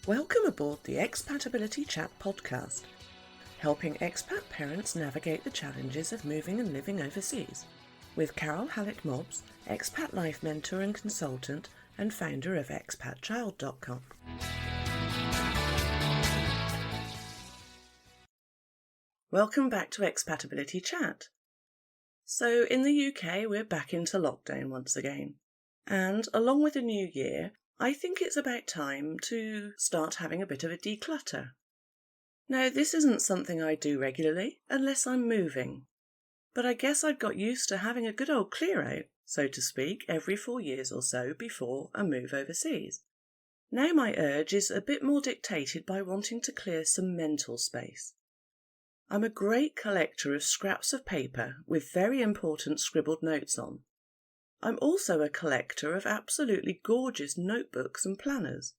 Welcome aboard the Expatability Chat podcast, helping expat parents navigate the challenges of moving and living overseas, with Carole Hallett, expat life mentor and consultant and founder of expatchild.com. Welcome back to Expatability Chat. So in the UK, we're back into lockdown once again, and along with the new year, I think it's about time to start having a bit of a declutter. Now, this isn't something I do regularly unless I'm moving, but I guess I've got used to having a good old clear out, so to speak, every 4 years or so before a move overseas. Now my urge is a bit more dictated by wanting to clear some mental space. I'm a great collector of scraps of paper with very important scribbled notes on. I'm also a collector of absolutely gorgeous notebooks and planners,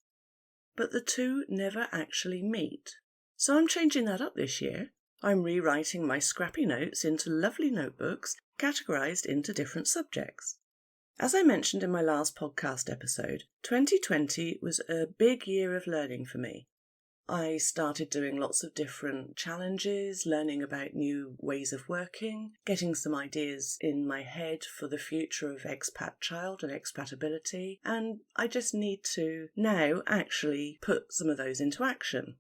but the two never actually meet. So I'm changing that up this year. I'm rewriting my scrappy notes into lovely notebooks categorised into different subjects. As I mentioned in my last podcast episode, 2020 was a big year of learning for me. I started doing lots of different challenges, learning about new ways of working, getting some ideas in my head for the future of Expat Child and Expatability, and I just need to now actually put some of those into action.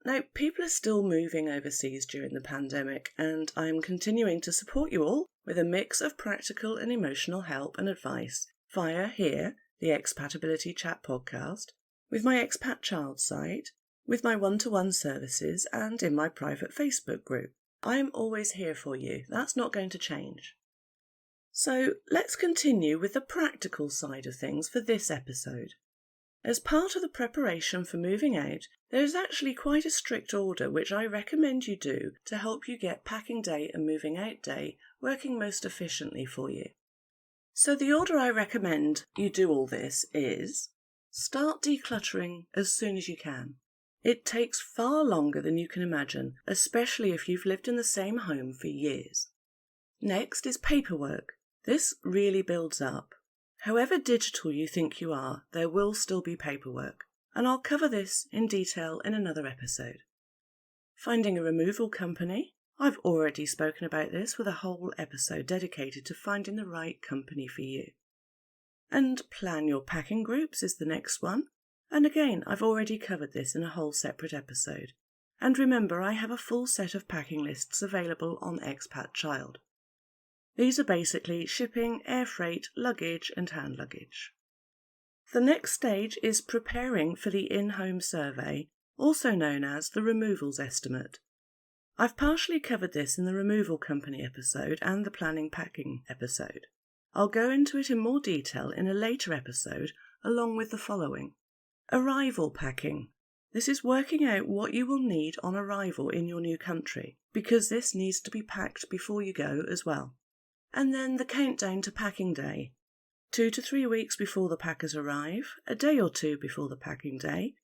Now, people are still moving overseas during the pandemic, and I'm continuing to support you all with a mix of practical and emotional help and advice via here, the Expatability Chat podcast, with my Expat Child site, with my one-to-one services, and in my private Facebook group. I'm always here for you. That's not going to change. So let's continue with the practical side of things for this episode. As part of the preparation for moving out, there is actually quite a strict order which I recommend you do to help you get packing day and moving out day working most efficiently for you. So the order I recommend you do all this is: start decluttering as soon as you can. It takes far longer than you can imagine, especially if you've lived in the same home for years. Next is paperwork. This really builds up. However digital you think you are, there will still be paperwork, and I'll cover this in detail in another episode. Finding a removal company. I've already spoken about this with a whole episode dedicated to finding the right company for you. And plan your packing groups is the next one. And again, I've already covered this in a whole separate episode. And remember, I have a full set of packing lists available on Expat Child. These are basically shipping, air freight, luggage and hand luggage. The next stage is preparing for the in-home survey, also known as the removals estimate. I've partially covered this in the removal company episode and the planning packing episode. I'll go into it in more detail in a later episode along with the following. Arrival packing. This is working out what you will need on arrival in your new country, because this needs to be packed before you go as well. And then the countdown to packing day. 2 to 3 weeks before the packers arrive, a day or two before the packing day,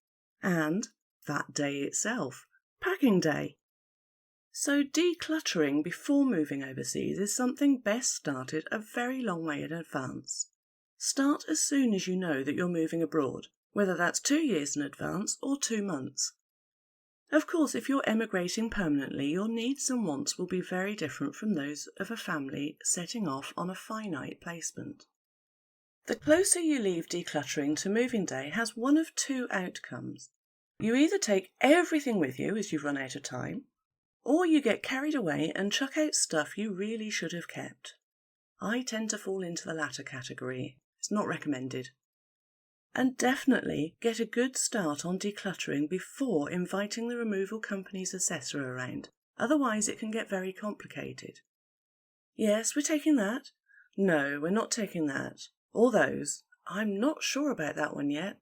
and that day itself, packing day. So decluttering before moving overseas is something best started a very long way in advance. Start as soon as you know that you're moving abroad, whether that's 2 years in advance or 2 months. Of course, if you're emigrating permanently, your needs and wants will be very different from those of a family setting off on a finite placement. The closer you leave decluttering to moving day has one of two outcomes. You either take everything with you as you've run out of time, or you get carried away and chuck out stuff you really should have kept. I tend to fall into the latter category. It's not recommended. And definitely get a good start on decluttering before inviting the removal company's assessor around. Otherwise it can get very complicated. Yes, we're taking that. No, we're not taking that. All those. I'm not sure about that one yet.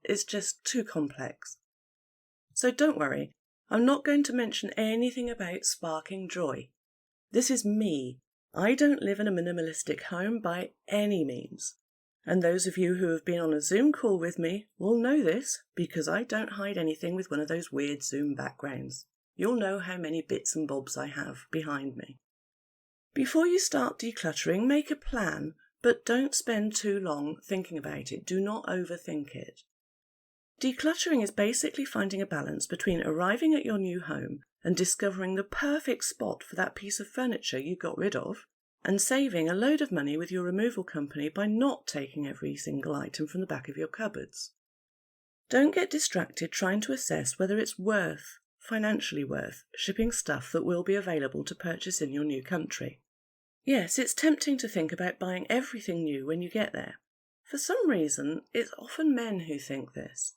It's just too complex. So don't worry. I'm not going to mention anything about sparking joy. This is me. I don't live in a minimalistic home by any means. And those of you who have been on a Zoom call with me will know this, because I don't hide anything with one of those weird Zoom backgrounds. You'll know how many bits and bobs I have behind me. Before you start decluttering, make a plan, but don't spend too long thinking about it. Do not overthink it. Decluttering is basically finding a balance between arriving at your new home and discovering the perfect spot for that piece of furniture you got rid of, and saving a load of money with your removal company by not taking every single item from the back of your cupboards. Don't get distracted trying to assess whether it's financially worth, shipping stuff that will be available to purchase in your new country. Yes, it's tempting to think about buying everything new when you get there. For some reason, it's often men who think this.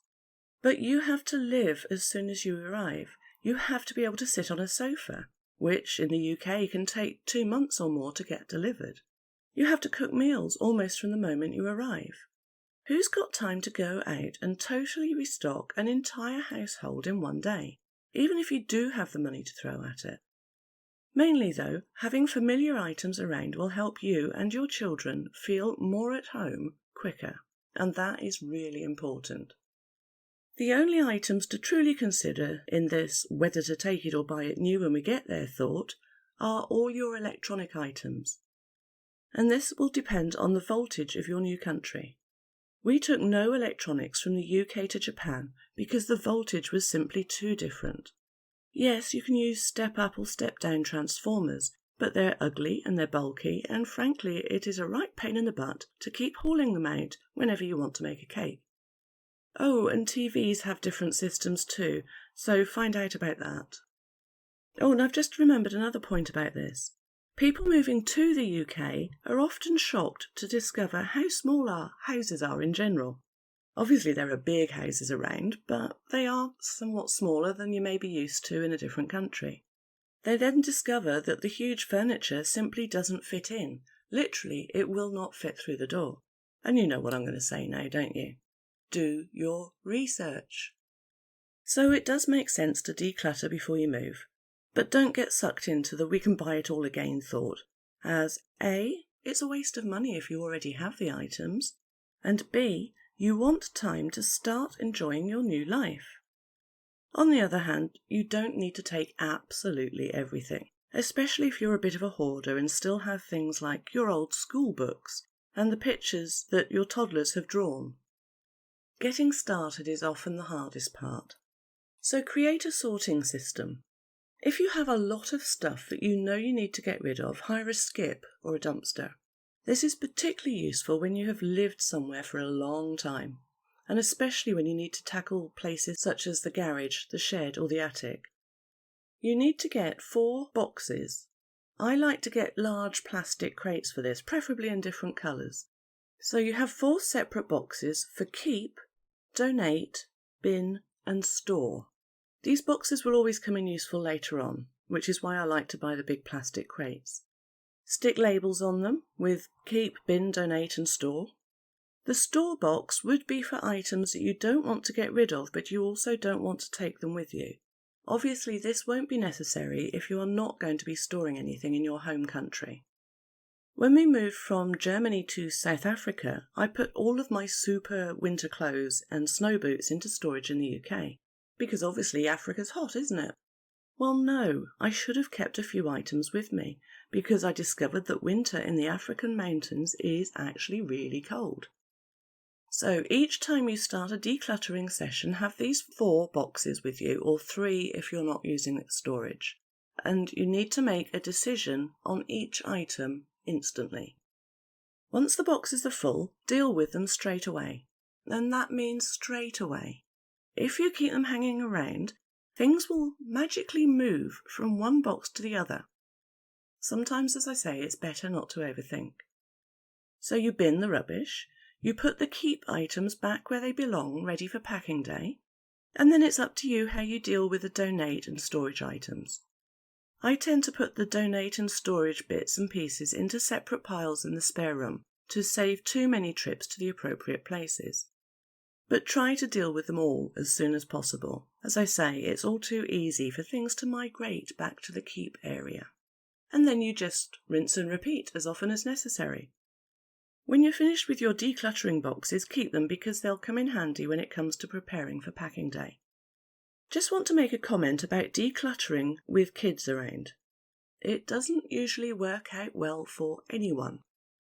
But you have to live as soon as you arrive. You have to be able to sit on a sofa, which in the UK can take 2 months or more to get delivered. You have to cook meals almost from the moment you arrive. Who's got time to go out and totally restock an entire household in one day, even if you do have the money to throw at it? Mainly though, having familiar items around will help you and your children feel more at home quicker, and that is really important. The only items to truly consider in this whether to take it or buy it new when we get there thought are all your electronic items. And this will depend on the voltage of your new country. We took no electronics from the UK to Japan because the voltage was simply too different. Yes, you can use step-up or step-down transformers, but they're ugly and they're bulky, and frankly it is a right pain in the butt to keep hauling them out whenever you want to make a cake. Oh, and TVs have different systems too, so find out about that. Oh, and I've just remembered another point about this. People moving to the UK are often shocked to discover how small our houses are in general. Obviously there are big houses around, but they are somewhat smaller than you may be used to in a different country. They then discover that the huge furniture simply doesn't fit in. Literally, it will not fit through the door. And you know what I'm going to say now, don't you? Do your research. So it does make sense to declutter before you move, but don't get sucked into the we can buy it all again thought, as A, it's a waste of money if you already have the items, and B, you want time to start enjoying your new life. On the other hand, you don't need to take absolutely everything, especially if you're a bit of a hoarder and still have things like your old school books and the pictures that your toddlers have drawn. Getting started is often the hardest part. So create a sorting system. If you have a lot of stuff that you know you need to get rid of, hire a skip or a dumpster. This is particularly useful when you have lived somewhere for a long time, and especially when you need to tackle places such as the garage, the shed or the attic. You need to get 4 boxes. I like to get large plastic crates for this, preferably in different colours. So you have 4 separate boxes for keep, donate, bin and store. These boxes will always come in useful later on, which is why I like to buy the big plastic crates. Stick labels on them with keep, bin, donate and store. The store box would be for items that you don't want to get rid of, but you also don't want to take them with you. Obviously, this won't be necessary if you are not going to be storing anything in your home country. When we moved from Germany to South Africa, I put all of my super winter clothes and snow boots into storage in the UK, because obviously Africa's hot, isn't it? Well, no, I should have kept a few items with me, because I discovered that winter in the African mountains is actually really cold. So each time you start a decluttering session, have these 4 boxes with you, or 3 if you're not using storage. And you need to make a decision on each item instantly. Once the boxes are full, deal with them straight away. And that means straight away. If you keep them hanging around, things will magically move from one box to the other. Sometimes, as I say, it's better not to overthink. So you bin the rubbish, you put the keep items back where they belong, ready for packing day, and then it's up to you how you deal with the donate and storage items. I tend to put the donate and storage bits and pieces into separate piles in the spare room to save too many trips to the appropriate places. But try to deal with them all as soon as possible. As I say, it's all too easy for things to migrate back to the keep area. And then you just rinse and repeat as often as necessary. When you're finished with your decluttering boxes, keep them because they'll come in handy when it comes to preparing for packing day. Just want to make a comment about decluttering with kids around. It doesn't usually work out well for anyone.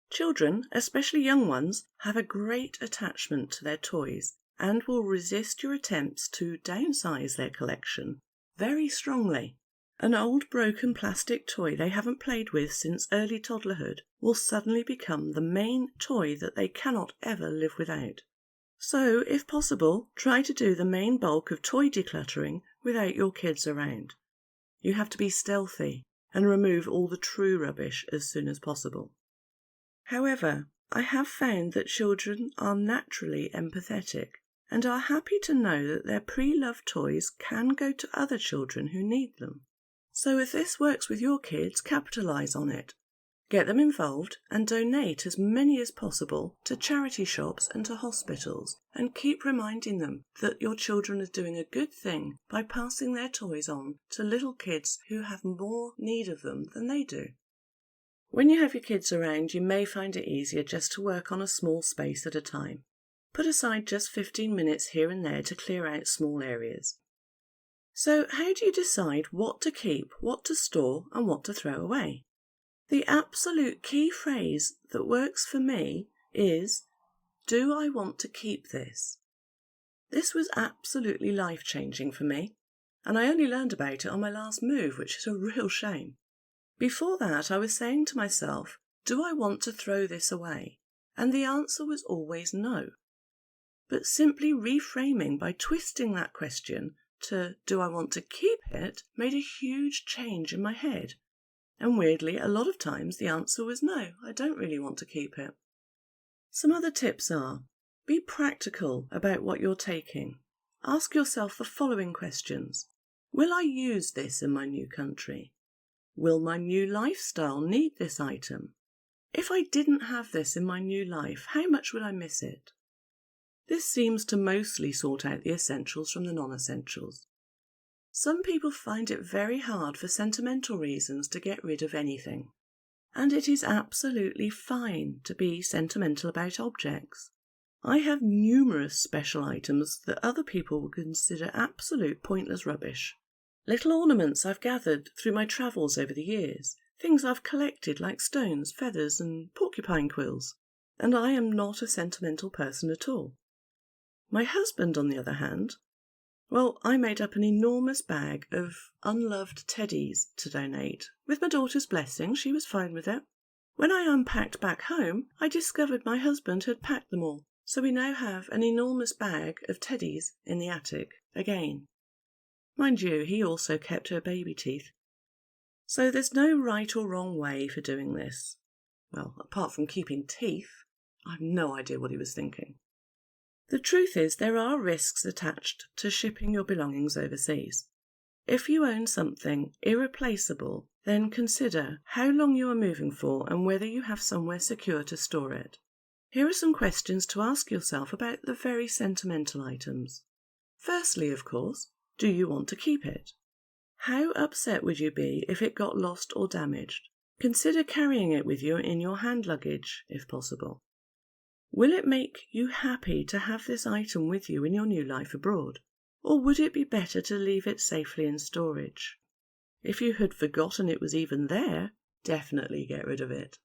Children, especially young ones, have a great attachment to their toys, and will resist your attempts to downsize their collection very strongly. An old broken plastic toy they haven't played with since early toddlerhood will suddenly become the main toy that they cannot ever live without. So, if possible, try to do the main bulk of toy decluttering without your kids around. You have to be stealthy and remove all the true rubbish as soon as possible. However, I have found that children are naturally empathetic and are happy to know that their pre-loved toys can go to other children who need them. So if this works with your kids, capitalise on it. Get them involved and donate as many as possible to charity shops and to hospitals, and keep reminding them that your children are doing a good thing by passing their toys on to little kids who have more need of them than they do. When you have your kids around, you may find it easier just to work on a small space at a time. Put aside just 15 minutes here and there to clear out small areas. So how do you decide what to keep, what to store and what to throw away? The absolute key phrase that works for me is, do I want to keep this? This was absolutely life-changing for me, and I only learned about it on my last move, which is a real shame. Before that, I was saying to myself, do I want to throw this away? And the answer was always no. But simply reframing by twisting that question to, do I want to keep it, made a huge change in my head. And weirdly, a lot of times the answer was no, I don't really want to keep it. Some other tips are, be practical about what you're taking. Ask yourself the following questions. Will I use this in my new country? Will my new lifestyle need this item? If I didn't have this in my new life, how much would I miss it? This seems to mostly sort out the essentials from the non-essentials. Some people find it very hard for sentimental reasons to get rid of anything, and it is absolutely fine to be sentimental about objects. I have numerous special items that other people would consider absolute pointless rubbish. Little ornaments I've gathered through my travels over the years, things I've collected like stones, feathers and porcupine quills, and I am not a sentimental person at all. My husband, on the other hand, well, I made up an enormous bag of unloved teddies to donate. With my daughter's blessing, she was fine with it. When I unpacked back home, I discovered my husband had packed them all, so we now have an enormous bag of teddies in the attic again. Mind you, he also kept her baby teeth. So there's no right or wrong way for doing this. Well, apart from keeping teeth, I've no idea what he was thinking. The truth is, there are risks attached to shipping your belongings overseas. If you own something irreplaceable, then consider how long you are moving for and whether you have somewhere secure to store it. Here are some questions to ask yourself about the very sentimental items. Firstly, of course, do you want to keep it? How upset would you be if it got lost or damaged? Consider carrying it with you in your hand luggage, if possible. Will it make you happy to have this item with you in your new life abroad? Or would it be better to leave it safely in storage? If you had forgotten it was even there, definitely get rid of it.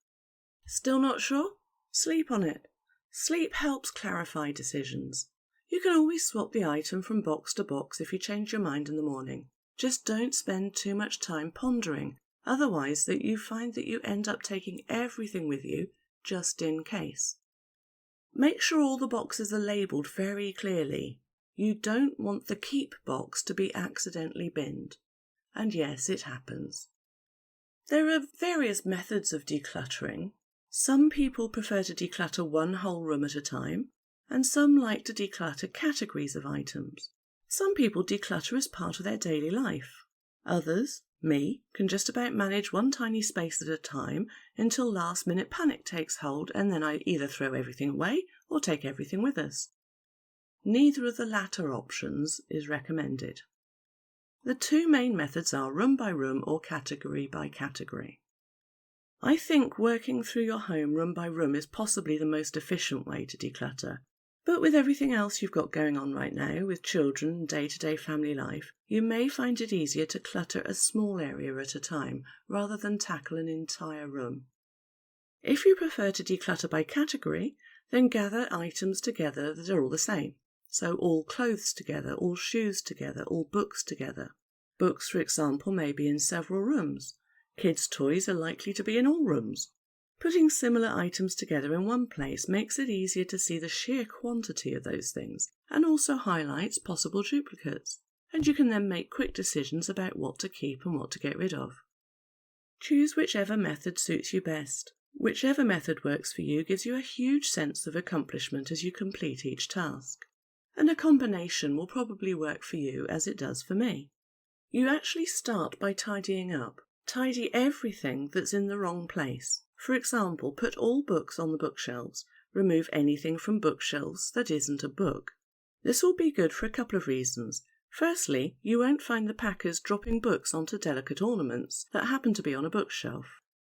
Still not sure? Sleep on it. Sleep helps clarify decisions. You can always swap the item from box to box if you change your mind in the morning. Just don't spend too much time pondering, otherwise that you find that you end up taking everything with you just in case. Make sure all the boxes are labelled very clearly. You don't want the keep box to be accidentally binned. And yes, it happens. There are various methods of decluttering. Some people prefer to declutter one whole room at a time, and some like to declutter categories of items. Some people declutter as part of their daily life. Others, me, can just about manage one tiny space at a time until last-minute panic takes hold, and then I either throw everything away or take everything with us. Neither of the latter options is recommended. The two main methods are room by room or category by category. I think working through your home room by room is possibly the most efficient way to declutter. But with everything else you've got going on right now, with children and day-to-day family life, you may find it easier to clutter a small area at a time rather than tackle an entire room. If you prefer to declutter by category, then gather items together that are all the same. So all clothes together, all shoes together, all books together. Books, for example, may be in several rooms. Kids' toys are likely to be in all rooms. Putting similar items together in one place makes it easier to see the sheer quantity of those things and also highlights possible duplicates. And you can then make quick decisions about what to keep and what to get rid of. Choose whichever method suits you best. Whichever method works for you gives you a huge sense of accomplishment as you complete each task. And a combination will probably work for you as it does for me. You actually start by tidying up. Tidy everything that's in the wrong place. For example, put all books on the bookshelves. Remove anything from bookshelves that isn't a book. This will be good for a couple of reasons. Firstly, you won't find the packers dropping books onto delicate ornaments that happen to be on a bookshelf.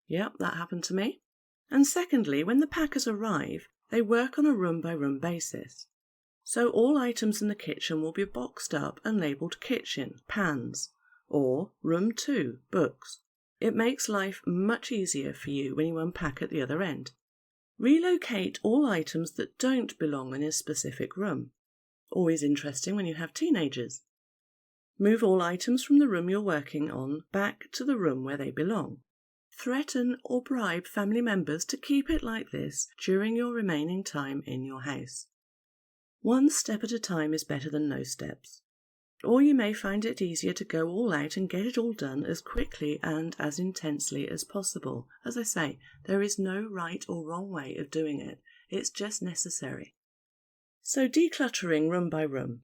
Yep, that happened to me. And secondly, when the packers arrive, they work on a room-by-room basis. So all items in the kitchen will be boxed up and labelled kitchen, pans, or room 2, books. It makes life much easier for you when you unpack at the other end. Relocate all items that don't belong in a specific room. Always interesting when you have teenagers. Move all items from the room you're working on back to the room where they belong. Threaten or bribe family members to keep it like this during your remaining time in your house. One step at a time is better than no steps. Or you may find it easier to go all out and get it all done as quickly and as intensely as possible. As I say, there is no right or wrong way of doing it. It's just necessary. So decluttering room by room.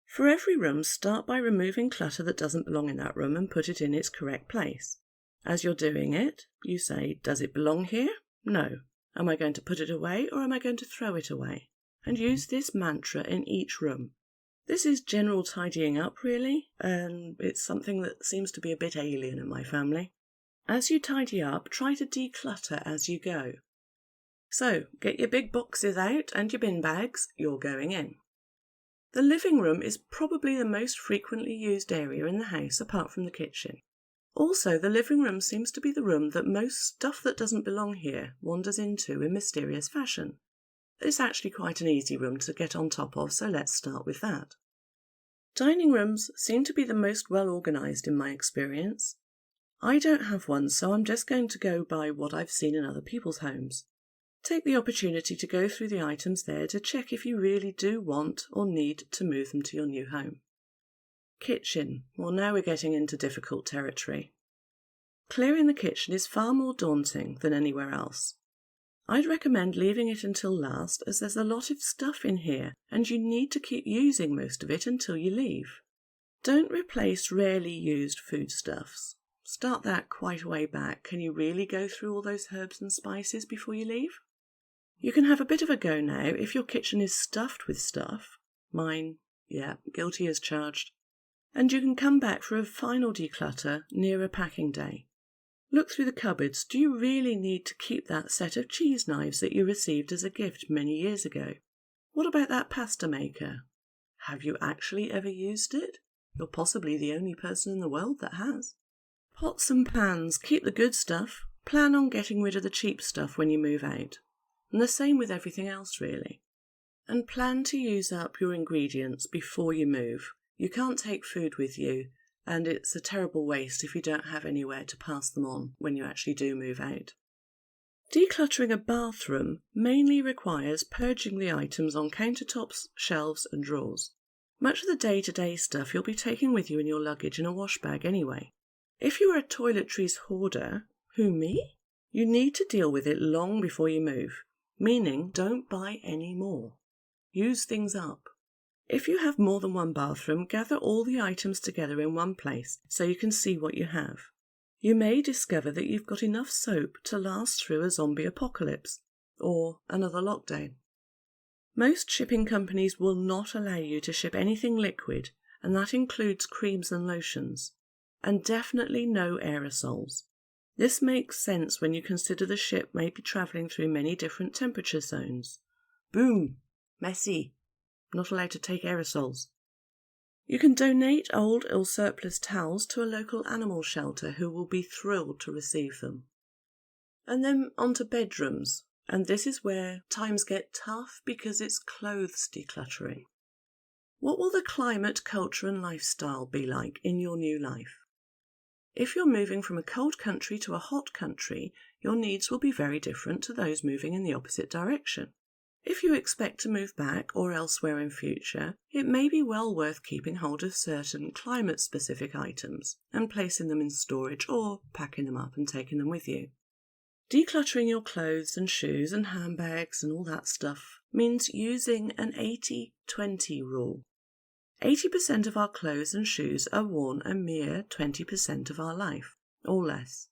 For every room, start by removing clutter that doesn't belong in that room and put it in its correct place. As you're doing it, you say, does it belong here? No. Am I going to put it away or am I going to throw it away? And use this mantra in each room. This is general tidying up, really, and it's something that seems to be a bit alien in my family. As you tidy up, try to declutter as you go. So, get your big boxes out and your bin bags, you're going in. The living room is probably the most frequently used area in the house apart from the kitchen. Also, the living room seems to be the room that most stuff that doesn't belong here wanders into in mysterious fashion. It's actually quite an easy room to get on top of, so let's start with that. Dining rooms seem to be the most well organised in my experience. I don't have one, so I'm just going to go by what I've seen in other people's homes. Take the opportunity to go through the items there to check if you really do want or need to move them to your new home. Kitchen. Well, now we're getting into difficult territory. Clearing the kitchen is far more daunting than anywhere else. I'd recommend leaving it until last, as there's a lot of stuff in here and you need to keep using most of it until you leave. Don't replace rarely used foodstuffs. Start that quite a way back. Can you really go through all those herbs and spices before you leave? You can have a bit of a go now if your kitchen is stuffed with stuff. Mine, guilty as charged. And you can come back for a final declutter near a packing day. Look through the cupboards. Do you really need to keep that set of cheese knives that you received as a gift many years ago? What about that pasta maker? Have you actually ever used it? You're possibly the only person in the world that has. Pots and pans. Keep the good stuff. Plan on getting rid of the cheap stuff when you move out. And the same with everything else, really. And plan to use up your ingredients before you move. You can't take food with you, and it's a terrible waste if you don't have anywhere to pass them on when you actually do move out. Decluttering a bathroom mainly requires purging the items on countertops, shelves and drawers. Much of the day-to-day stuff you'll be taking with you in your luggage in a wash bag anyway. If you are a toiletries hoarder, who me? You need to deal with it long before you move, meaning don't buy any more. Use things up. If you have more than one bathroom, gather all the items together in one place so you can see what you have. You may discover that you've got enough soap to last through a zombie apocalypse or another lockdown. Most shipping companies will not allow you to ship anything liquid, and that includes creams and lotions, and definitely no aerosols. This makes sense when you consider the ship may be travelling through many different temperature zones. Boom! Messy. Not allowed to take aerosols. You can donate old or surplus towels to a local animal shelter who will be thrilled to receive them. And then onto bedrooms, and this is where times get tough because it's clothes decluttering. What will the climate, culture and lifestyle be like in your new life? If you're moving from a cold country to a hot country, your needs will be very different to those moving in the opposite direction. If you expect to move back or elsewhere in future, it may be well worth keeping hold of certain climate-specific items and placing them in storage or packing them up and taking them with you. Decluttering your clothes and shoes and handbags and all that stuff means using an 80-20 rule. 80% of our clothes and shoes are worn a mere 20% of our life, or less.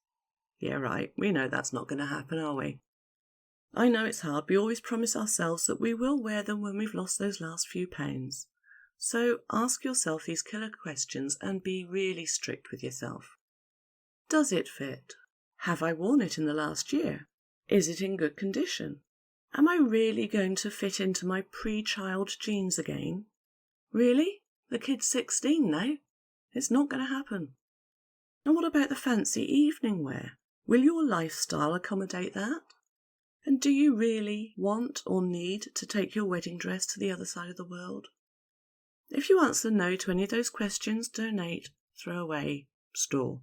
Yeah, right, we know that's not going to happen, are we? I know it's hard. We always promise ourselves that we will wear them when we've lost those last few pounds. So ask yourself these killer questions and be really strict with yourself. Does it fit? Have I worn it in the last year? Is it in good condition? Am I really going to fit into my pre-child jeans again? Really? The kid's 16 now. It's not going to happen. And what about the fancy evening wear? Will your lifestyle accommodate that? And do you really want or need to take your wedding dress to the other side of the world? If you answer no to any of those questions, donate, throw away, store.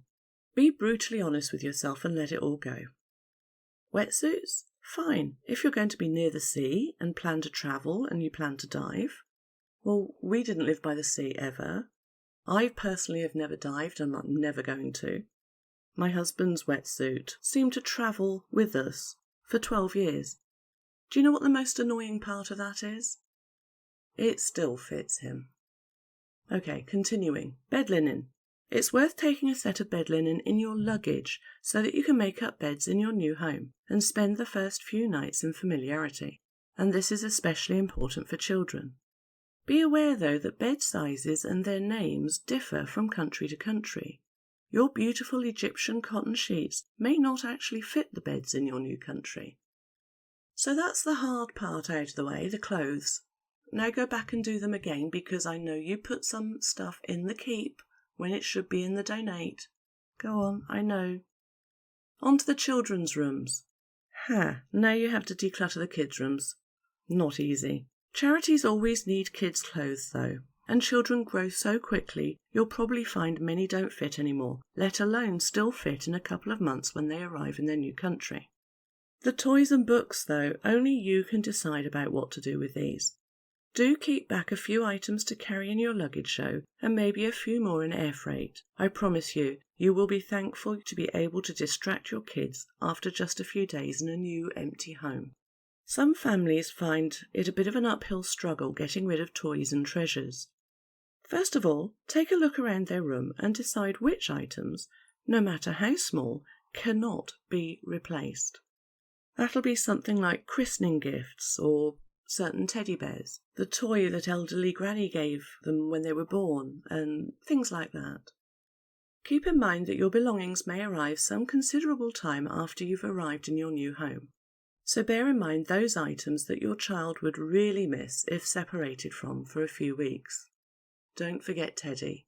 Be brutally honest with yourself and let it all go. Wetsuits? Fine. If you're going to be near the sea and plan to travel and you plan to dive. Well, we didn't live by the sea ever. I personally have never dived and I'm never going to. My husband's wetsuit seemed to travel with us for 12 years. Do you know what the most annoying part of that is? It still fits him. Okay, continuing. Bed linen. It's worth taking a set of bed linen in your luggage so that you can make up beds in your new home and spend the first few nights in familiarity. And this is especially important for children. Be aware, though, that bed sizes and their names differ from country to country. Your beautiful Egyptian cotton sheets may not actually fit the beds in your new country. So that's the hard part out of the way, the clothes. Now go back and do them again because I know you put some stuff in the keep when it should be in the donate. Go on, I know. On to the children's rooms. Now you have to declutter the kids' rooms. Not easy. Charities always need kids' clothes though, and children grow so quickly you'll probably find many don't fit anymore, let alone still fit in a couple of months when they arrive in their new country. The toys and books though, only you can decide about what to do with these. Do keep back a few items to carry in your luggage show and maybe a few more in air freight. I promise you, you will be thankful to be able to distract your kids after just a few days in a new empty home. Some families find it a bit of an uphill struggle getting rid of toys and treasures. First of all, take a look around their room and decide which items, no matter how small, cannot be replaced. That'll be something like christening gifts or certain teddy bears, the toy that elderly Granny gave them when they were born, and things like that. Keep in mind that your belongings may arrive some considerable time after you've arrived in your new home. So bear in mind those items that your child would really miss if separated from for a few weeks. Don't forget Teddy.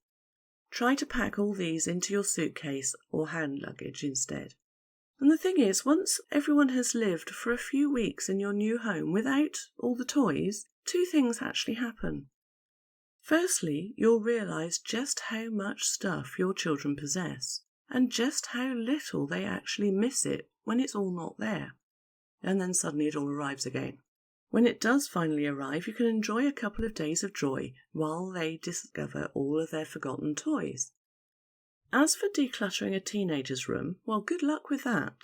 Try to pack all these into your suitcase or hand luggage instead. And the thing is, once everyone has lived for a few weeks in your new home without all the toys, two things actually happen. Firstly, you'll realise just how much stuff your children possess, and just how little they actually miss it when it's all not there. And then suddenly it all arrives again. When it does finally arrive, you can enjoy a couple of days of joy while they discover all of their forgotten toys. As for decluttering a teenager's room, well, good luck with that.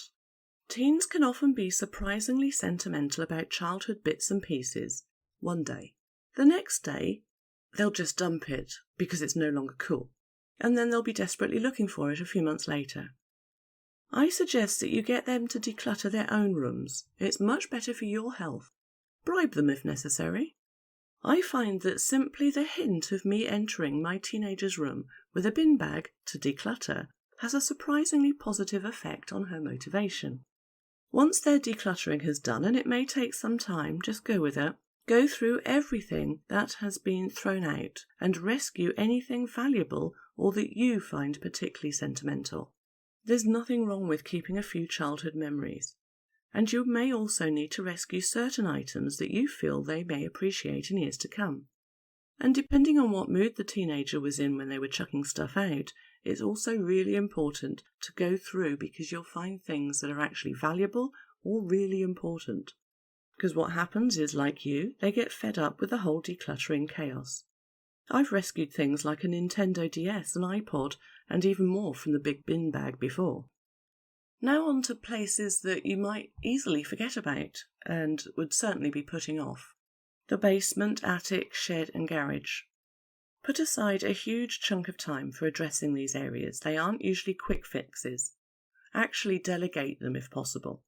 Teens can often be surprisingly sentimental about childhood bits and pieces one day. The next day, they'll just dump it because it's no longer cool, and then they'll be desperately looking for it a few months later. I suggest that you get them to declutter their own rooms. It's much better for your health. Bribe them if necessary. I find that simply the hint of me entering my teenager's room with a bin bag to declutter has a surprisingly positive effect on her motivation. Once their decluttering has done, and it may take some time, just go with it, go through everything that has been thrown out and rescue anything valuable or that you find particularly sentimental. There's nothing wrong with keeping a few childhood memories. And you may also need to rescue certain items that you feel they may appreciate in years to come. And depending on what mood the teenager was in when they were chucking stuff out, it's also really important to go through because you'll find things that are actually valuable or really important. Because what happens is, like you, they get fed up with the whole decluttering chaos. I've rescued things like a Nintendo DS, an iPod, and even more from the big bin bag before. Now on to places that you might easily forget about and would certainly be putting off. The basement, attic, shed and garage. Put aside a huge chunk of time for addressing these areas. They aren't usually quick fixes. Actually delegate them if possible.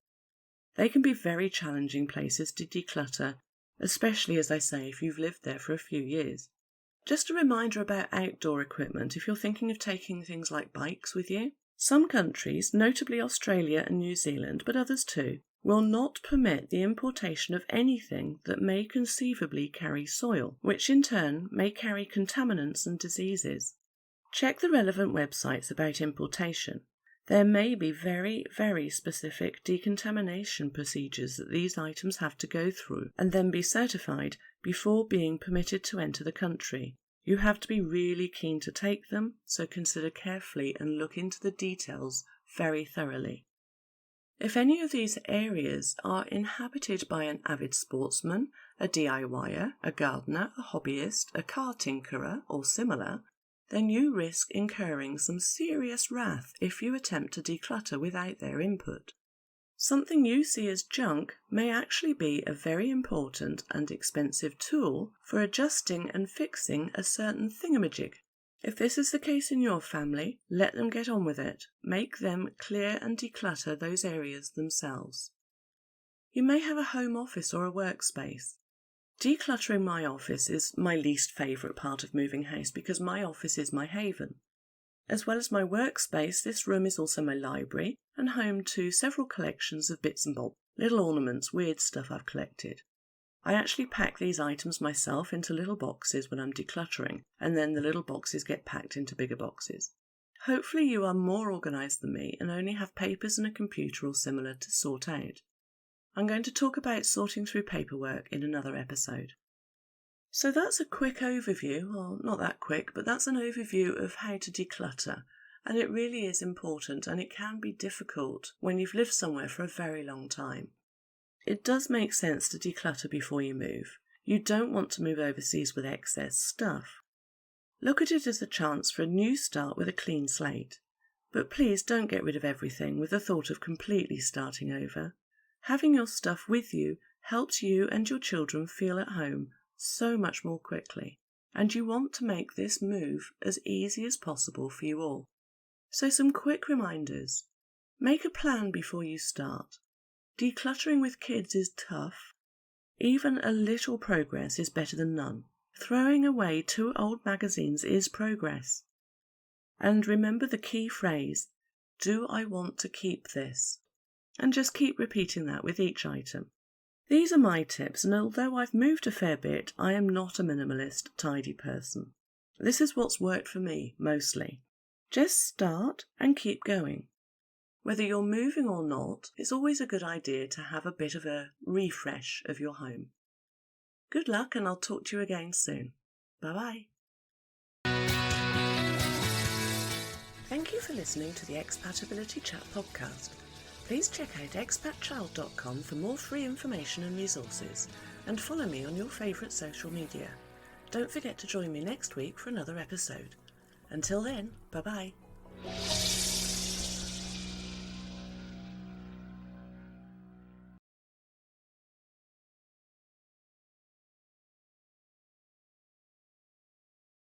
They can be very challenging places to declutter, especially, as I say, if you've lived there for a few years. Just a reminder about outdoor equipment if you're thinking of taking things like bikes with you. Some countries, notably Australia and New Zealand, but others too, will not permit the importation of anything that may conceivably carry soil, which in turn may carry contaminants and diseases. Check the relevant websites about importation. There may be very, very specific decontamination procedures that these items have to go through and then be certified before being permitted to enter the country. You have to be really keen to take them, so consider carefully and look into the details very thoroughly. If any of these areas are inhabited by an avid sportsman, a DIYer, a gardener, a hobbyist, a car tinkerer or similar, then you risk incurring some serious wrath if you attempt to declutter without their input. Something you see as junk may actually be a very important and expensive tool for adjusting and fixing a certain thingamajig. If this is the case in your family, let them get on with it. Make them clear and declutter those areas themselves. You may have a home office or a workspace. Decluttering my office is my least favourite part of moving house because my office is my haven. As well as my workspace, this room is also my library and home to several collections of bits and bobs, little ornaments, weird stuff I've collected. I actually pack these items myself into little boxes when I'm decluttering, and then the little boxes get packed into bigger boxes. Hopefully you are more organised than me and only have papers and a computer or similar to sort out. I'm going to talk about sorting through paperwork in another episode. So that's a quick overview, well, not that quick, but that's an overview of how to declutter. And it really is important, and it can be difficult when you've lived somewhere for a very long time. It does make sense to declutter before you move. You don't want to move overseas with excess stuff. Look at it as a chance for a new start with a clean slate. But please don't get rid of everything with the thought of completely starting over. Having your stuff with you helps you and your children feel at home so much more quickly, and you want to make this move as easy as possible for you all. So some quick reminders. Make a plan before you start. Decluttering with kids is tough. Even a little progress is better than none. Throwing away 2 old magazines is progress. And remember the key phrase, do I want to keep this? And just keep repeating that with each item. These are my tips, and although I've moved a fair bit, I am not a minimalist, tidy person. This is what's worked for me, mostly. Just start and keep going. Whether you're moving or not, it's always a good idea to have a bit of a refresh of your home. Good luck, and I'll talk to you again soon. Bye-bye. Thank you for listening to the Expatability Chat podcast. Please check out expatchild.com for more free information and resources, and follow me on your favourite social media. Don't forget to join me next week for another episode. Until then, bye-bye.